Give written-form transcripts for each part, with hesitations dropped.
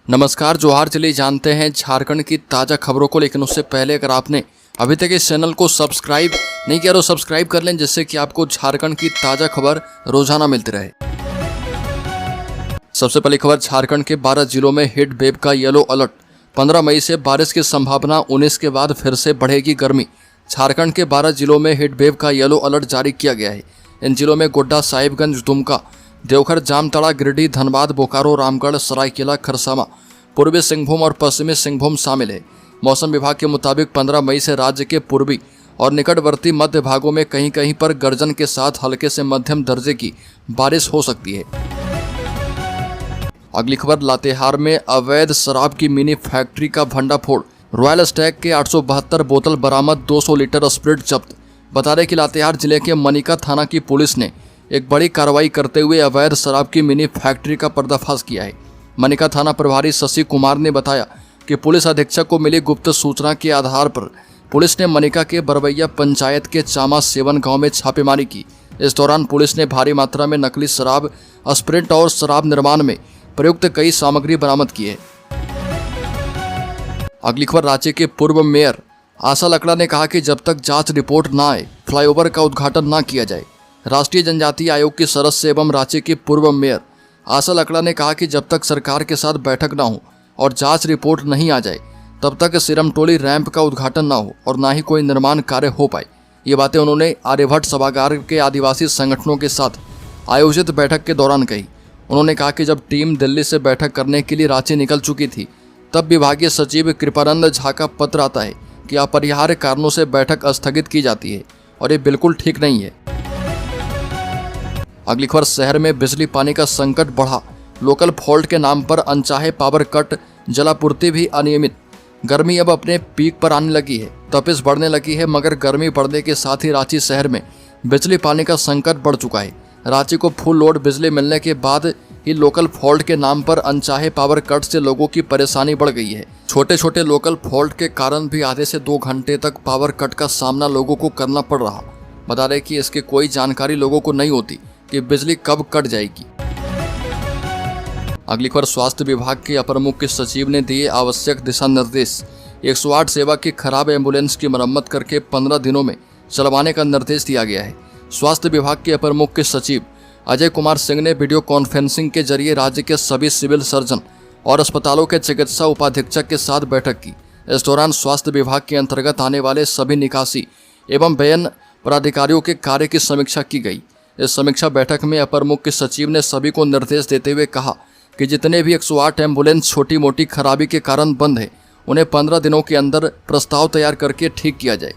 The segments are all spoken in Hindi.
नमस्कार जोहार। चलिए जानते हैं झारखंड की ताज़ा खबरों को, लेकिन उससे पहले अगर आपने अभी तक इस चैनल को सब्सक्राइब नहीं किया तो सब्सक्राइब कर लें, जिससे कि आपको झारखंड की ताज़ा खबर रोजाना मिलती रहे। सबसे पहली खबर, झारखंड के 12 जिलों में हीट वेव का येलो अलर्ट। 15 मई से बारिश की संभावना, 19 के बाद फिर से बढ़ेगी गर्मी। झारखंड के 12 जिलों में हीट वेव का येलो अलर्ट जारी किया गया है। इन जिलों में गोड्डा, साहिबगंज, दुमका, देवघर, जामताड़ा, गिरिडीह, धनबाद, बोकारो, रामगढ़, सरायकेला, खरसावां, पूर्वी सिंहभूम और पश्चिमी सिंहभूम शामिल है। मौसम विभाग के मुताबिक 15 मई से राज्य के पूर्वी और निकटवर्ती मध्य भागों में कहीं कहीं पर गर्जन के साथ हल्के से मध्यम दर्जे की बारिश हो सकती है। अगली खबर, लातेहार में अवैध शराब की मिनी फैक्ट्री का भंडाफोड़। रॉयल स्टैग के 872 बोतल बरामद, 200 लीटर स्प्रिट जब्त। बता दें कि लातेहार जिले के मनिका थाना की पुलिस ने एक बड़ी कार्रवाई करते हुए अवैध शराब की मिनी फैक्ट्री का पर्दाफाश किया है। मनिका थाना प्रभारी शशि कुमार ने बताया कि पुलिस अधीक्षक को मिली गुप्त सूचना के आधार पर पुलिस ने मनिका के बरवैया पंचायत के चामा सेवन गांव में छापेमारी की। इस दौरान पुलिस ने भारी मात्रा में नकली शराब, स्प्रिट और शराब निर्माण में प्रयुक्त कई सामग्री बरामद की है। अगली खबर, राज्य के पूर्व मेयर आशा लकड़ा ने कहा कि जब तक जांच रिपोर्ट न आए फ्लाईओवर का उद्घाटन न किया जाए। राष्ट्रीय जनजातीय आयोग की सदस्य एवं राज्य के पूर्व मेयर आशा लकड़ा ने कहा कि जब तक सरकार के साथ बैठक न हो और जांच रिपोर्ट नहीं आ जाए, तब तक सिरमटोली रैंप का उद्घाटन न हो और न ही कोई निर्माण कार्य हो पाए। ये बातें उन्होंने आर्यभट्ट सभागार के आदिवासी संगठनों के साथ आयोजित बैठक के दौरान कही। उन्होंने कहा कि जब टीम दिल्ली से बैठक करने के लिए रांची निकल चुकी थी, तब विभागीय सचिव कृपानंद झा का पत्र आता है कि अपरिहार्य कारणों से बैठक स्थगित की जाती है और ये बिल्कुल ठीक नहीं है। अगली खबर, शहर में बिजली पानी का संकट बढ़ा। लोकल फॉल्ट के नाम पर अनचाहे पावर कट, जलापूर्ति भी अनियमित। गर्मी अब अपने पीक पर आने लगी है, तपिश बढ़ने लगी है, मगर गर्मी बढ़ने के साथ ही रांची शहर में बिजली पानी का संकट बढ़ चुका है। रांची को फुल लोड बिजली मिलने के बाद ही लोकल फॉल्ट के नाम पर अनचाहे पावर कट से लोगों की परेशानी बढ़ गई है। छोटे छोटे लोकल फॉल्ट के कारण भी आधे से 2 घंटे तक पावर कट का सामना लोगों को करना पड़ रहा। बता दें कि इसकी कोई जानकारी लोगों को नहीं होती कि बिजली कब कट जाएगी। अगली खबर, स्वास्थ्य विभाग के अपर मुख्य सचिव ने दिए आवश्यक दिशा निर्देश। 108 सेवा की खराब एम्बुलेंस की मरम्मत करके 15 दिनों में चलवाने का निर्देश दिया गया है। स्वास्थ्य विभाग के अपर मुख्य सचिव अजय कुमार सिंह ने वीडियो कॉन्फ्रेंसिंग के जरिए राज्य के सभी सिविल सर्जन और अस्पतालों के चिकित्सा उपाधीक्षक के साथ बैठक की। इस दौरान स्वास्थ्य विभाग के अंतर्गत आने वाले सभी निकासी एवं व्ययन पदाधिकारियों के कार्य की समीक्षा की गई। इस समीक्षा बैठक में अपर मुख्य सचिव ने सभी को निर्देश देते हुए कहा कि जितने भी 108 एम्बुलेंस छोटी मोटी खराबी के कारण बंद है, उन्हें 15 दिनों के अंदर प्रस्ताव तैयार करके ठीक किया जाए।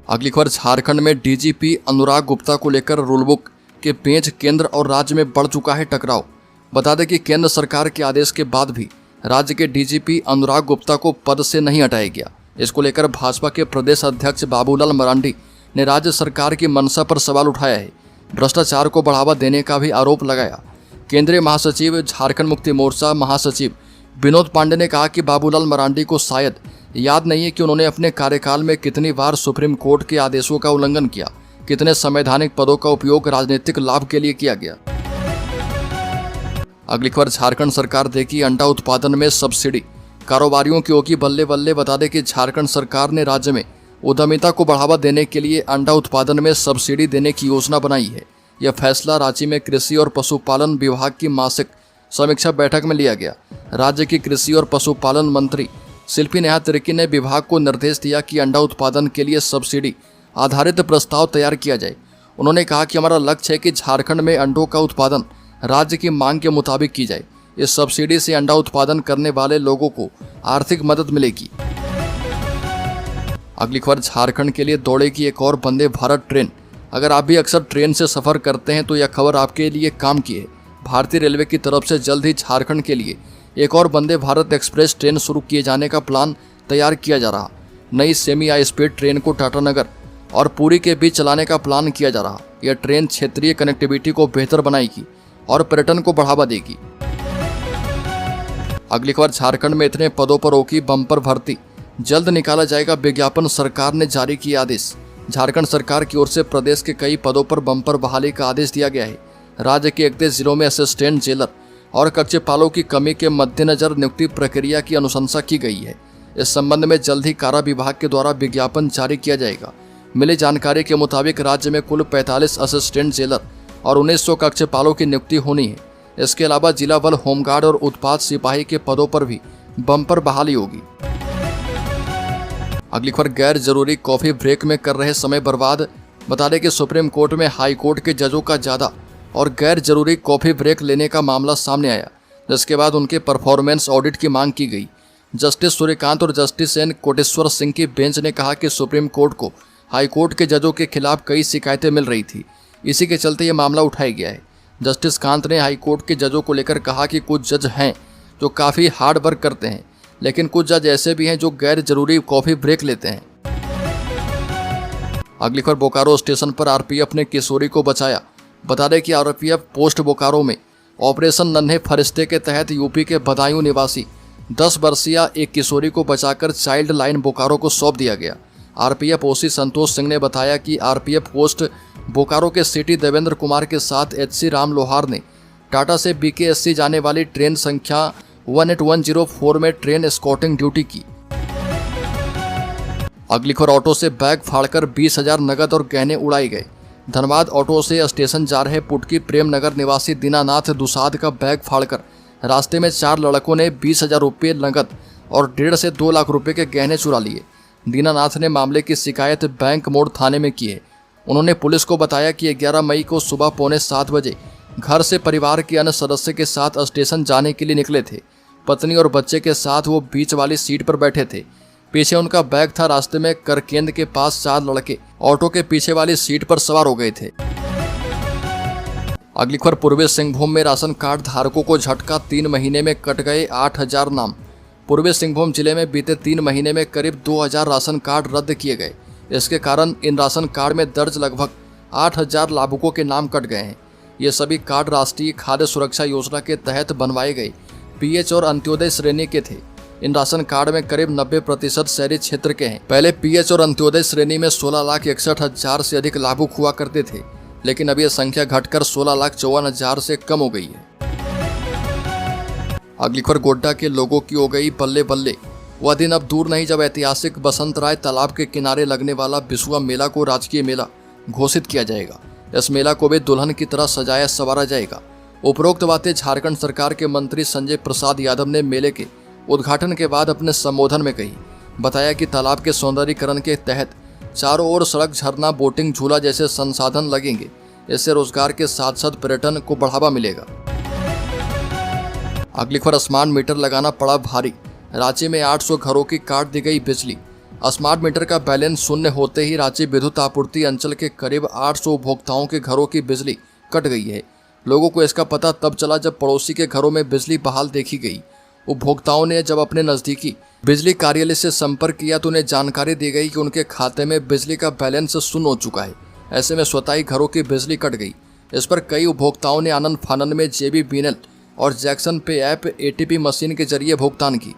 अगली खबर, झारखंड में डीजीपी अनुराग गुप्ता को लेकर रूलबुक के पेच केंद्र और राज्य में बढ़ चुका है टकराव। बता दें कि केंद्र सरकार के आदेश के बाद भी राज्य के डीजीपी अनुराग गुप्ता को पद से नहीं हटाया गया। इसको लेकर भाजपा के प्रदेश अध्यक्ष बाबूलाल मरांडी ने राज्य सरकार की मंशा पर सवाल उठाया है। भ्रष्टाचार को बढ़ावा देने का भी आरोप लगाया। केंद्रीय महासचिव, झारखंड मुक्ति मोर्चा महासचिव विनोद पांडे ने कहा कि बाबूलाल मरांडी को शायद याद नहीं है कि उन्होंने अपने कार्यकाल में कितनी बार सुप्रीम कोर्ट के आदेशों का उल्लंघन किया, कितने संवैधानिक पदों का उपयोग राजनीतिक लाभ के लिए किया गया। अगली खबर, झारखंड सरकार देगी अंडा उत्पादन में सब्सिडी, कारोबारियों की होगी बल्ले बल्ले। बता दें कि झारखंड सरकार ने राज्य में उद्यमिता को बढ़ावा देने के लिए अंडा उत्पादन में सब्सिडी देने की योजना बनाई है। यह फैसला रांची में कृषि और पशुपालन विभाग की मासिक समीक्षा बैठक में लिया गया। राज्य की कृषि और पशुपालन मंत्री शिल्पी नेहा तिर्की ने विभाग को निर्देश दिया कि अंडा उत्पादन के लिए सब्सिडी आधारित प्रस्ताव तैयार किया जाए। उन्होंने कहा कि हमारा लक्ष्य है कि झारखंड में अंडों का उत्पादन राज्य की मांग के मुताबिक की जाए। इस सब्सिडी से अंडा उत्पादन करने वाले लोगों को आर्थिक मदद मिलेगी। अगली खबर, झारखंड के लिए दौड़ेगी एक और वंदे भारत ट्रेन। अगर आप भी अक्सर ट्रेन से सफ़र करते हैं तो यह खबर आपके लिए काम की है। भारतीय रेलवे की तरफ से जल्द ही झारखंड के लिए एक और वंदे भारत एक्सप्रेस ट्रेन शुरू किए जाने का प्लान तैयार किया जा रहा। नई सेमी हाई स्पीड ट्रेन को टाटानगर और पुरी के बीच चलाने का प्लान किया जा रहा। यह ट्रेन क्षेत्रीय कनेक्टिविटी को बेहतर बनाएगी और पर्यटन को बढ़ावा देगी। अगली खबर, झारखंड में इतने पदों पर होगी बम्पर भर्ती, जल्द निकाला जाएगा विज्ञापन, सरकार ने जारी किया आदेश। झारखंड सरकार की ओर से प्रदेश के कई पदों पर बम्पर बहाली का आदेश दिया गया है। राज्य के 31 जिलों में असिस्टेंट जेलर, और कक्षपालों की कमी के मद्देनजर नियुक्ति प्रक्रिया की अनुशंसा की गई है। इस संबंध में जल्द ही कारा विभाग के द्वारा विज्ञापन जारी किया जाएगा। मिली जानकारी के मुताबिक राज्य में कुल 45 असिस्टेंट जेलर और 1900 कक्षपालों की नियुक्ति होनी है। इसके अलावा जिला बल, होमगार्ड और उत्पाद सिपाही के पदों पर भी बम्पर बहाली होगी। अगली खबर, गैर जरूरी कॉफी ब्रेक में कर रहे समय बर्बाद। बता दें कि सुप्रीम कोर्ट में हाई कोर्ट के जजों का ज्यादा और गैर जरूरी कॉफी ब्रेक लेने का मामला सामने आया, जिसके बाद उनके परफॉर्मेंस ऑडिट की मांग की गई। जस्टिस सूर्यकांत और जस्टिस एन कोटेश्वर सिंह की बेंच ने कहा कि सुप्रीम कोर्ट को हाई कोर्ट के जजों के खिलाफ कई शिकायतें मिल रही थी, इसी के चलते ये मामला उठाया गया है। जस्टिस कांत ने हाई कोर्ट के जजों को लेकर कहा कि कुछ जज हैं जो काफ़ी हार्ड वर्क करते हैं, लेकिन कुछ जज ऐसे भी हैं जो गैर जरूरी कॉफ़ी ब्रेक लेते हैं। अगली खबर, बोकारो स्टेशन पर आरपीएफ ने किशोरी को बचाया। बता दें कि आरपीएफ पोस्ट बोकारो में ऑपरेशन नन्हे फरिश्ते के तहत यूपी के बदायूं निवासी 10 वर्षीय एक किशोरी को बचाकर चाइल्ड लाइन बोकारो को सौंप दिया गया। आरपीएफ ओसी संतोष सिंह ने बताया कि आरपीएफ पोस्ट बोकारो के सिटी देवेंद्र कुमार के साथ एचसी राम लोहार ने टाटा से बीकेएससी जाने वाली ट्रेन संख्या 18104 में ट्रेन एस्कॉर्टिंग ड्यूटी की। अगली खबर, ऑटो से बैग फाड़कर 20,000 नगद और गहने उड़ाए गए। धनबाद ऑटो से स्टेशन जा रहे पुटकी प्रेम नगर निवासी दीनानाथ दुसाद का बैग फाड़कर रास्ते में 4 लड़कों ने 20,000 रुपये नगद और 1.5 से 2 लाख रुपए के गहने चुरा लिए। दीनानाथ ने मामले की शिकायत बैंक मोड़ थाने में की है। उन्होंने पुलिस को बताया कि 11 मई को सुबह 6:45 बजे घर से परिवार के अन्य सदस्य के साथ स्टेशन जाने के लिए निकले थे। पत्नी और बच्चे के साथ वो बीच वाली सीट पर बैठे थे। पीछे उनका बैग था। रास्ते में करकेंद के पास 4 लड़के ऑटो के पीछे वाली सीट पर सवार हो गए थे। अगली खबर, पूर्वी सिंहभूम में राशन कार्ड धारकों को झटका, 3 महीने में कट गए 8,000 नाम। पूर्वी सिंहभूम जिले में बीते 3 महीने में करीब 2,000 राशन कार्ड रद्द किए गए। इसके कारण इन राशन कार्ड में दर्ज लगभग 8,000 लाभुकों के नाम कट गए हैं। ये सभी कार्ड राष्ट्रीय खाद्य सुरक्षा योजना के तहत बनवाए गए पीएच और अंत्योदय श्रेणी के थे। इन राशन कार्ड में करीब 90% शहरी क्षेत्र के हैं। पहले पीएच और अंत्योदय श्रेणी में 16,61,000 से अधिक लाभुक हुआ करते थे, लेकिन अब यह संख्या घटकर 16,54,000 से कम हो गई है। अगली खबर, गोड्डा के लोगों की हो गई बल्ले बल्ले। वह दिन अब दूर नहीं जब ऐतिहासिक बसंत राय तालाब के किनारे लगने वाला बिसुआ मेला को राजकीय मेला घोषित किया जाएगा। इस मेला को भी दुल्हन की तरह सजाया संवारा जाएगा। उपरोक्त बातें झारखंड सरकार के मंत्री संजय प्रसाद यादव ने मेले के उद्घाटन के बाद अपने संबोधन में कही। बताया कि तालाब के सौंदर्यीकरण के तहत चारों ओर सड़क, झरना, बोटिंग, झूला जैसे संसाधन लगेंगे। इससे रोजगार के साथ साथ पर्यटन को बढ़ावा मिलेगा। अगली खबर, स्मार्ट मीटर लगाना पड़ा भारी। रांची में 800 घरों की काट दी गई बिजली। स्मार्ट मीटर का बैलेंस शून्य होते ही रांची विद्युत आपूर्ति अंचल के करीब 800 उपभोक्ताओं के घरों की बिजली कट गई है। लोगों को इसका पता तब चला जब पड़ोसी के घरों में बिजली बहाल देखी गई। उपभोक्ताओं ने जब अपने नज़दीकी बिजली कार्यालय से संपर्क किया तो उन्हें जानकारी दी गई कि उनके खाते में बिजली का बैलेंस शून्य हो चुका है। ऐसे में स्वतः ही घरों की बिजली कट गई। इस पर कई उपभोक्ताओं ने आनंद फानंद में JBBNL और जैक्सन पे ऐप ATP मशीन के जरिए भुगतान की।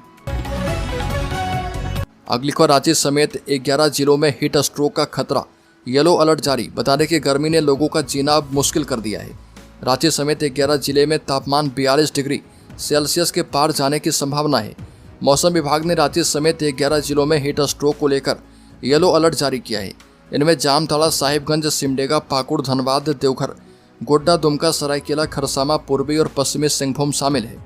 अगली खबर, रांची समेत 11 जिलों में हीट स्ट्रोक का खतरा, येलो अलर्ट जारी। बता दें कि गर्मी ने लोगों का जीना अब मुश्किल कर दिया है। रांची समेत 11 जिले में तापमान 42 डिग्री सेल्सियस के पार जाने की संभावना है। मौसम विभाग ने रांची समेत 11 जिलों में हीट स्ट्रोक को लेकर येलो अलर्ट जारी किया है। इनमें जामताड़ा, साहिबगंज, सिमडेगा, पाकुड़, धनबाद, देवघर, गोड्डा, दुमका, सरायकेला, खरसामा, पूर्वी और पश्चिमी सिंहभूम शामिल है।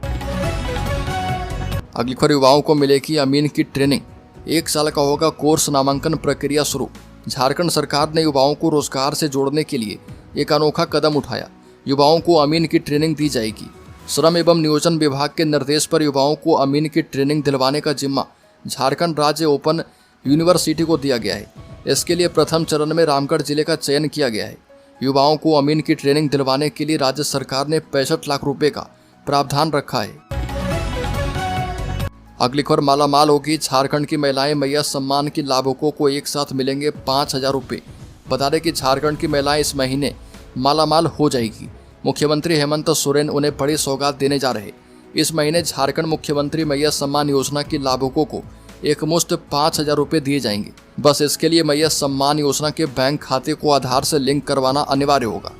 अगली खबर, युवाओं को मिलेगी अमीन की ट्रेनिंग। 1 साल का होगा कोर्स, नामांकन प्रक्रिया शुरू। झारखंड सरकार ने युवाओं को रोजगार से जोड़ने के लिए एक अनोखा कदम उठाया। युवाओं को अमीन की ट्रेनिंग दी जाएगी। श्रम एवं नियोजन विभाग के निर्देश पर युवाओं को अमीन की ट्रेनिंग दिलवाने का जिम्मा झारखंड राज्य ओपन यूनिवर्सिटी को दिया गया है। इसके लिए प्रथम चरण में रामगढ़ जिले का चयन किया गया है। युवाओं को अमीन की ट्रेनिंग दिलवाने के लिए राज्य सरकार ने 65 लाख रुपए का प्रावधान रखा है। अगली खबर, मालामाल होगी झारखंड की महिलाएं। मैया सम्मान की लाभुकों को एक साथ मिलेंगे 5,000 रुपये। बता दें कि झारखंड की महिलाएं इस महीने मालामाल हो जाएगी। मुख्यमंत्री हेमंत सोरेन उन्हें बड़ी सौगात देने जा रहे। इस महीने झारखंड मुख्यमंत्री मैया सम्मान योजना की लाभुकों को एक मुश्त 5,000 रुपये दिए जाएंगे। बस इसके लिए मैया सम्मान योजना के बैंक खाते को आधार से लिंक करवाना अनिवार्य होगा।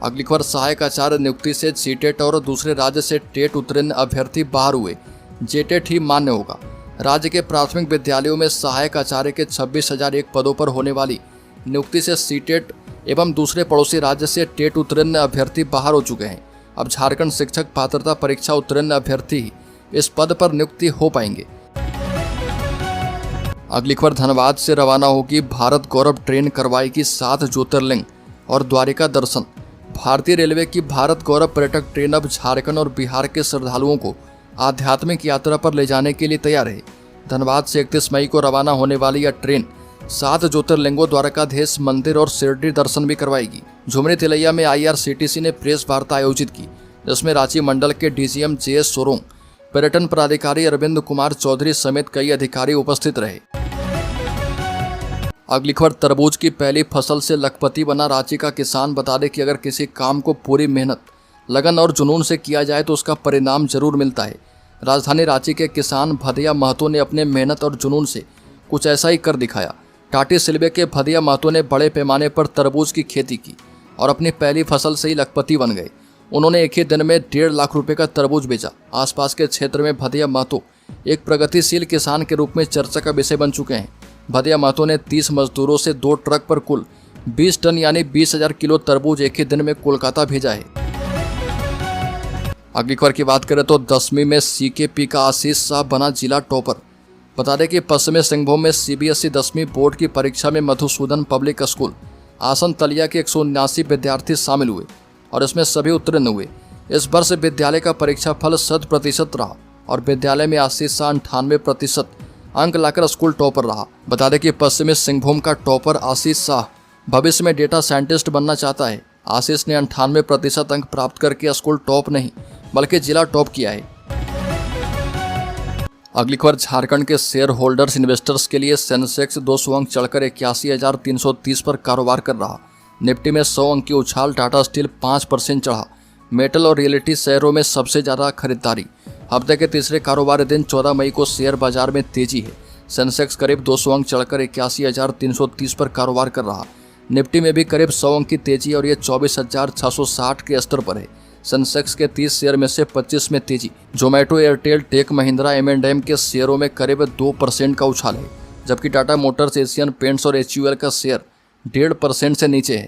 अगली खबर, सहायक आचार्य नियुक्ति से सीटेट और दूसरे राज्य से टेट उत्तीर्ण अभ्यर्थी बाहर हुए, जेटेट ही मान्य होगा। राज्य के प्राथमिक विद्यालयों में सहायक आचार्य के 26,001 पदों पर होने वाली नियुक्ति से सीटेट एवं दूसरे पड़ोसी राज्य से टेट उत्तीर्ण अभ्यर्थी बाहर हो चुके हैं। अब झारखंड शिक्षक पात्रता परीक्षा उत्तीर्ण अभ्यर्थी ही इस पद पर नियुक्ति हो पाएंगे। अगली खबर, धनबाद से रवाना होगी भारत गौरव ट्रेन, करवाएगी 7 ज्योतिर्लिंग और द्वारिका दर्शन। भारतीय रेलवे की भारत गौरव पर्यटक ट्रेन अब झारखंड और बिहार के श्रद्धालुओं को आध्यात्मिक यात्रा पर ले जाने के लिए तैयार है। धनबाद से 31 मई को रवाना होने वाली यह ट्रेन 7 ज्योतिर्लिंगों, द्वारकाधीश मंदिर और शिरडी दर्शन भी करवाएगी। झुमरी तिलैया में IRCTC ने प्रेस वार्ता आयोजित की, जिसमें रांची मंडल के DGM JS सोरोंग, पर्यटन पदाधिकारी अरविंद कुमार चौधरी समेत कई अधिकारी उपस्थित रहे। अगली खबर, तरबूज की पहली फसल से लखपति बना रांची का किसान। बता दें कि अगर किसी काम को पूरी मेहनत, लगन और जुनून से किया जाए तो उसका परिणाम जरूर मिलता है। राजधानी रांची के किसान भदिया महतो ने अपने मेहनत और जुनून से कुछ ऐसा ही कर दिखाया। टाटी सिलवे के भदिया महतो ने बड़े पैमाने पर तरबूज की खेती की और अपनी पहली फसल से ही लखपति बन गए। उन्होंने एक ही दिन में 1.5 लाख रुपए का तरबूज बेचा। आसपास के क्षेत्र में भदिया महतो एक प्रगतिशील किसान के रूप में चर्चा का विषय बन चुके हैं। भदिया महतो ने 30 मजदूरों से 2 ट्रक पर कुल 20 टन यानी 20,000 किलो तरबूज एक ही दिन में कोलकाता भेजा है। अगली खबर की बात करें तो 10वीं में CKP का आशीष शाह बना जिला टॉपर। बता दें कि पश्चिमी सिंहभूम में CBSE 10वीं बोर्ड की परीक्षा में मधुसूदन पब्लिक स्कूल आसन तलिया के 179 विद्यार्थी शामिल हुए और इसमें सभी उत्तीर्ण हुए। इस वर्ष विद्यालय का परीक्षा फल 100% रहा और विद्यालय में आशीष शाह 98% अंक लाकर स्कूल टॉपर रहा। बता दें कि पश्चिमी सिंहभूम का टॉपर आशीष शाह भविष्य में डेटा साइंटिस्ट बनना चाहता है। आशीष ने 98% अंक प्राप्त करके स्कूल टॉप नहीं बल्कि जिला टॉप किया है। अगली खबर, झारखंड के शेयर होल्डर्स इन्वेस्टर्स के लिए सेंसेक्स 200 अंक चढ़कर 81,330 पर कारोबार कर रहा। निफ्टी में 100 अंक की उछाल, टाटा स्टील 5% चढ़ा। मेटल और रियलिटी शेयरों में सबसे ज़्यादा खरीदारी। हफ्ते के तीसरे कारोबारी दिन 14 मई को शेयर बाजार में तेजी है। सेंसेक्स करीब 200 अंक चढ़कर 81,330 पर कारोबार कर रहा। निफ्टी में भी करीब 100 अंक की तेजी और ये 24,660 के स्तर पर है। सेंसेक्स के 30 शेयर में से 25 में तेजी। Zomato, Airtel, take Mahindra, M&M के शेयरों में करीब 2% का उछाल है, जबकि टाटा मोटर्स, एशियन पेंट्स और HUL का शेयर 1.5% से नीचे है।